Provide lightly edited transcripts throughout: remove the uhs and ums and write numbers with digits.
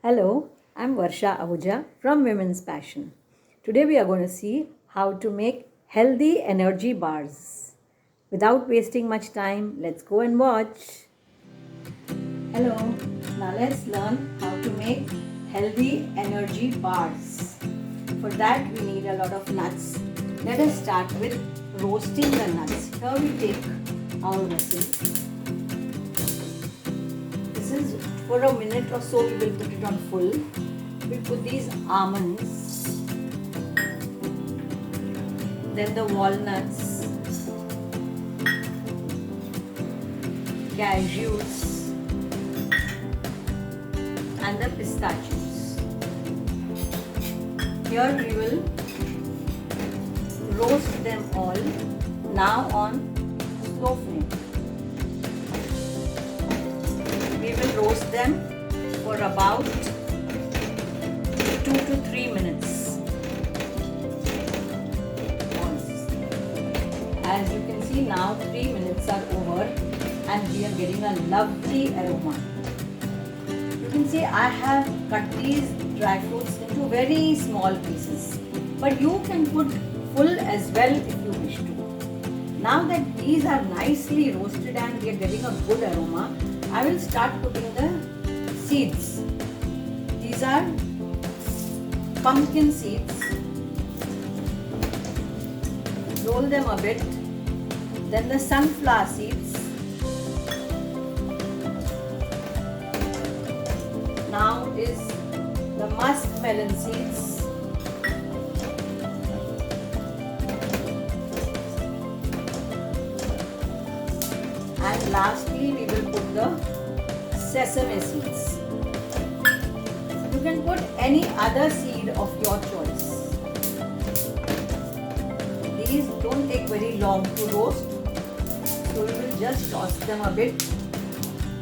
Hello, I'm Varsha Ahuja from Women's Passion. Today we are going to see how to make healthy energy bars. Without wasting much time, let's go and watch. Hello, now let's learn how to make healthy energy bars. For that we need a lot of nuts. Let us start with roasting the nuts. Here we take our vessel. This is for a minute or so we will put it on full. We put these almonds, then the walnuts, cashews and the pistachios. Here we will roast them all now on slow flame. We will roast them for about 2 to 3 minutes. As you can see now 3 minutes are over and we are getting a lovely aroma. You can see I have cut these dry fruits into very small pieces, but you can put full as well if you wish to. Now that these are nicely roasted and we are getting a good aroma, I will start putting the seeds. These are pumpkin seeds. Roll them a bit. Then the sunflower seeds. Now is the muskmelon seeds. And lastly we will put the sesame seeds. You can put any other seed of your choice. These don't take very long to roast, so we will just toss them a bit.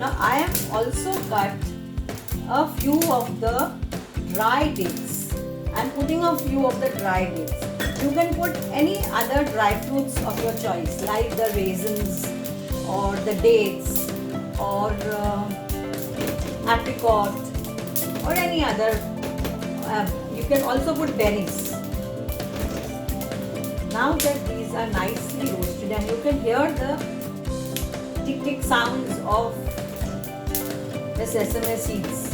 Now I have also cut a few of the dry dates. I am putting a few of the dry dates. You can put any other dry fruits of your choice, like the raisins or the dates or apricot or any other. You can also put berries. Now that these are nicely roasted and you can hear the tick tick sounds of the sesame seeds.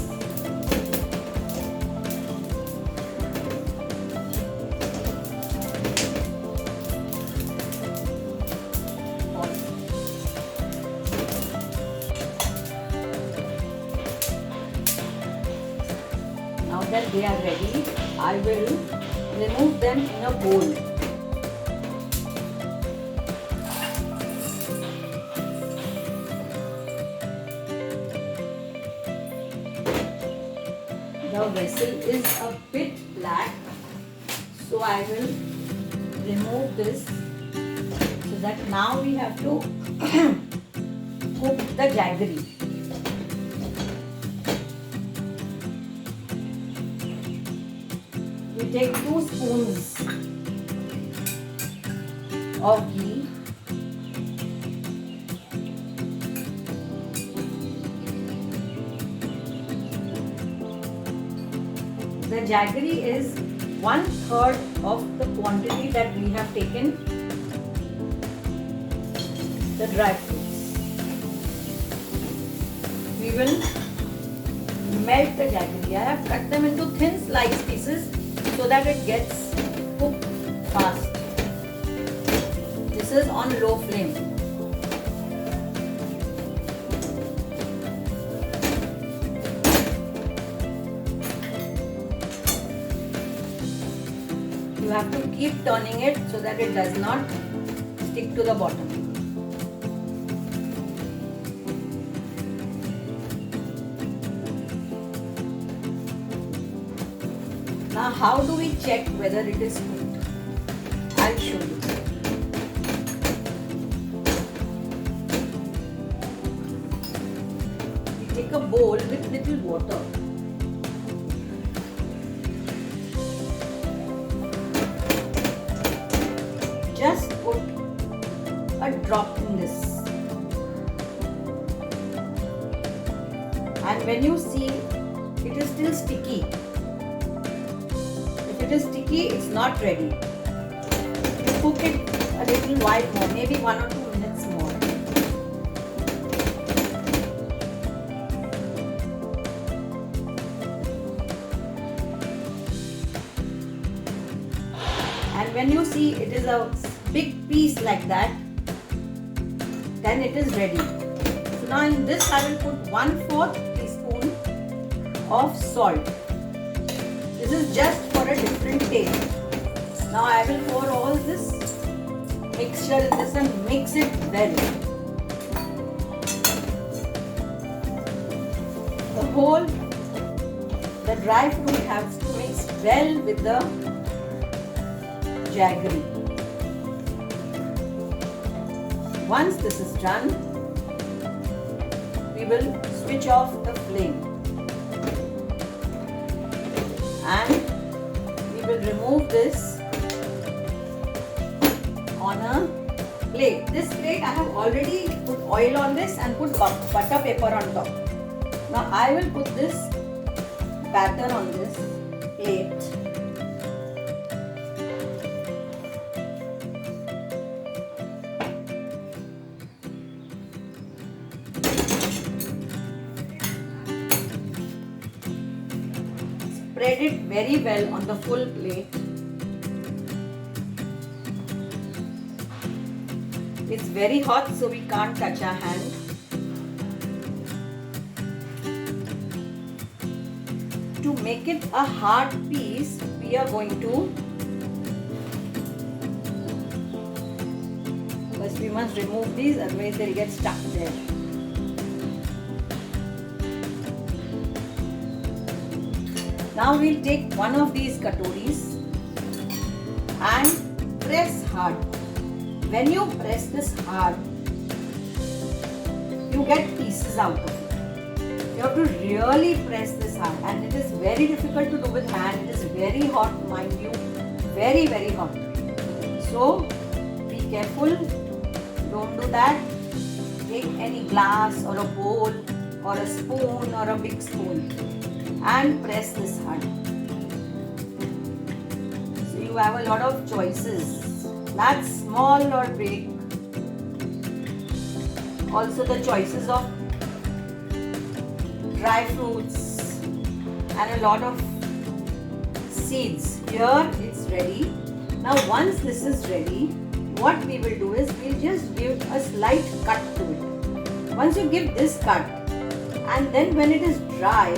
Now that they are ready, I will remove them in a bowl. The vessel is a bit black, so I will remove this so that now we have to cook the jaggery. We take 2 spoons of ghee. The jaggery is 1/3 of the quantity that we have taken the dry fruits. We will melt the jaggery. I have cut them into thin slice pieces so that it gets cooked fast. This is on low flame. You have to keep turning it so that it does not stick to the bottom. Now how do we check whether it is cooked? I'll show you. We take a bowl with little water. Just put a drop in this. And when you see it is still sticky. If it is sticky, it's not ready. You cook it a little while more, maybe 1 or 2 minutes more. And when you see it is a big piece like that, then it is ready. So now in this I will put 1/4 teaspoon of salt. This is just for a different taste. Now I will pour all this mixture in this and mix it well. The dry fruit has to mix well with the jaggery. Once this is done, we will switch off the flame and we will remove this on a plate. This plate I have already put oil on this and put butter paper on top. Now I will put this batter on this plate. Spread it very well on the full plate. It's very hot, so we can't touch our hand. To make it a hard piece, we are going to first we must remove these, otherwise they'll get stuck there. Now we'll take one of these katoris and press hard. When you press this hard, you get pieces out of it. You have to really press this hard, and it is very difficult to do with hand. It is very hot, mind you, very, very hot. So be careful, don't do that. Take any glass or a bowl or a spoon or a big spoon and press this hard. So you have a lot of choices, that's small or big. Also the choices of dry fruits and a lot of seeds. Here it's ready. Now once this is ready, what we will do is we'll just give a slight cut to it. Once you give this cut, and then when it is dry,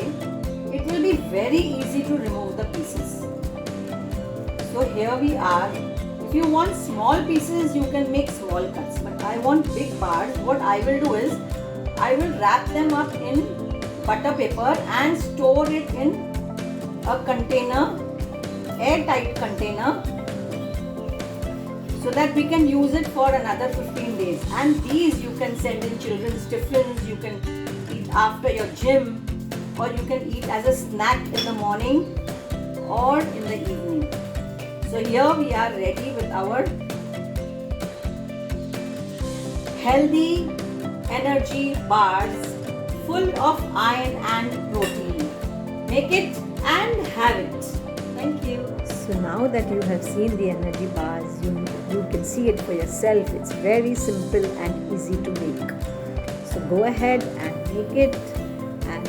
it will be very easy to remove the pieces. So here we are. If you want small pieces, you can make small cuts, but I want big parts. What I will do is I will wrap them up in butter paper and store it in a container, airtight container, so that we can use it for another 15 days. And these you can send in children's tiffins, you can eat after your gym, or you can eat as a snack in the morning or in the evening. So here we are ready with our healthy energy bars full of iron and protein. Make it and have it. Thank you. So now that you have seen the energy bars, you can see it for yourself. It's very simple and easy to make. So go ahead and make it, and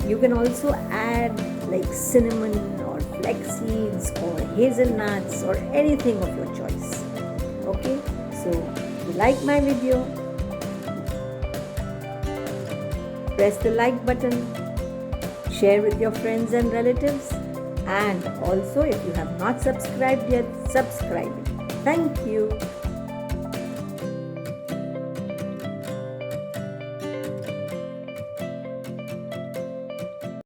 you can also add like cinnamon or flax seeds or hazelnuts or anything of your choice. Okay, so if you like my video, press the like button, share with your friends and relatives, and also if you have not subscribed yet, subscribe it. Thank you.